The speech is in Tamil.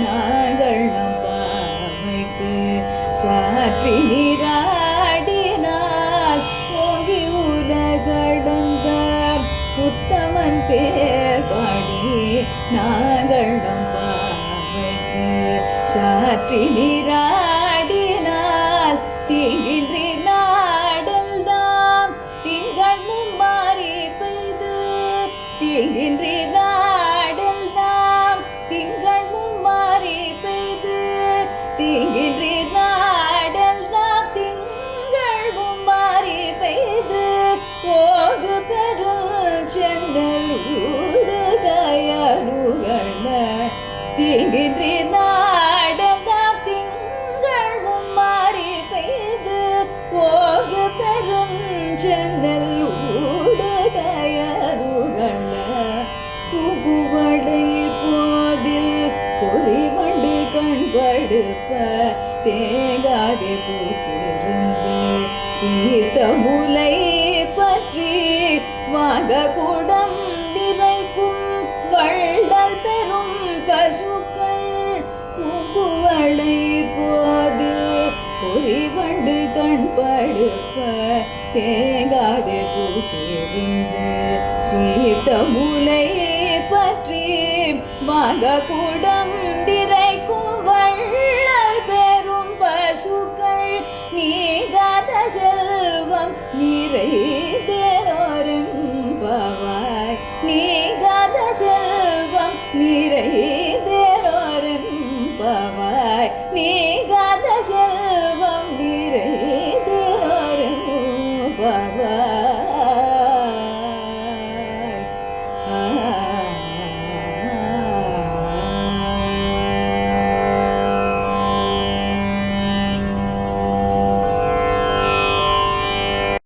நாங்கள் நம் பாவைக்கு சாற்றி நீராடினால் ஓங்கி உலகளந்த உத்தமன் பேர் பாடி நாங்கள் நம் பாவைக்கு சாற்றி நீராடினால் தீங்கின்றி நாடெல்லாம் திங்கள் மாறி பெய்து தீங்கின்றி நாடெல்லாம் திங்கள் மாறி பெய்து தீங்கின்றி நாடெல்லாம் திங்கள் மாறி பெய்து போகு பெரும் சென்னல் ஊடுகையருகள தீங்கின்றி நாடெல்லாம் திங்கள் மாறி பெய்து போகு பெரும் சென்னல் ஊடுகையருகள புகுவடை போதில் பொறிவண்டு கண்படுப்ப தேங்காதே பூக்கிருந்து சீர்த்த முலை பற்றி வாங்க கூடம் நிறைக்கும் வள்ளல் பெரும் பசுக்கள் புகுவடை போதில் பொறிவண்டு கண்படுப்ப தேங்காதே பூக்கிருந்து சீர்த்த முலை பற்றி வாங்க கூடம் நிறைக்கும் வள்ளல் பெரும் பசுக்கள் நீங்காத செல்வம் நிறைந்தேரோரும் பவாய் நீங்காத செல்வம் நிறை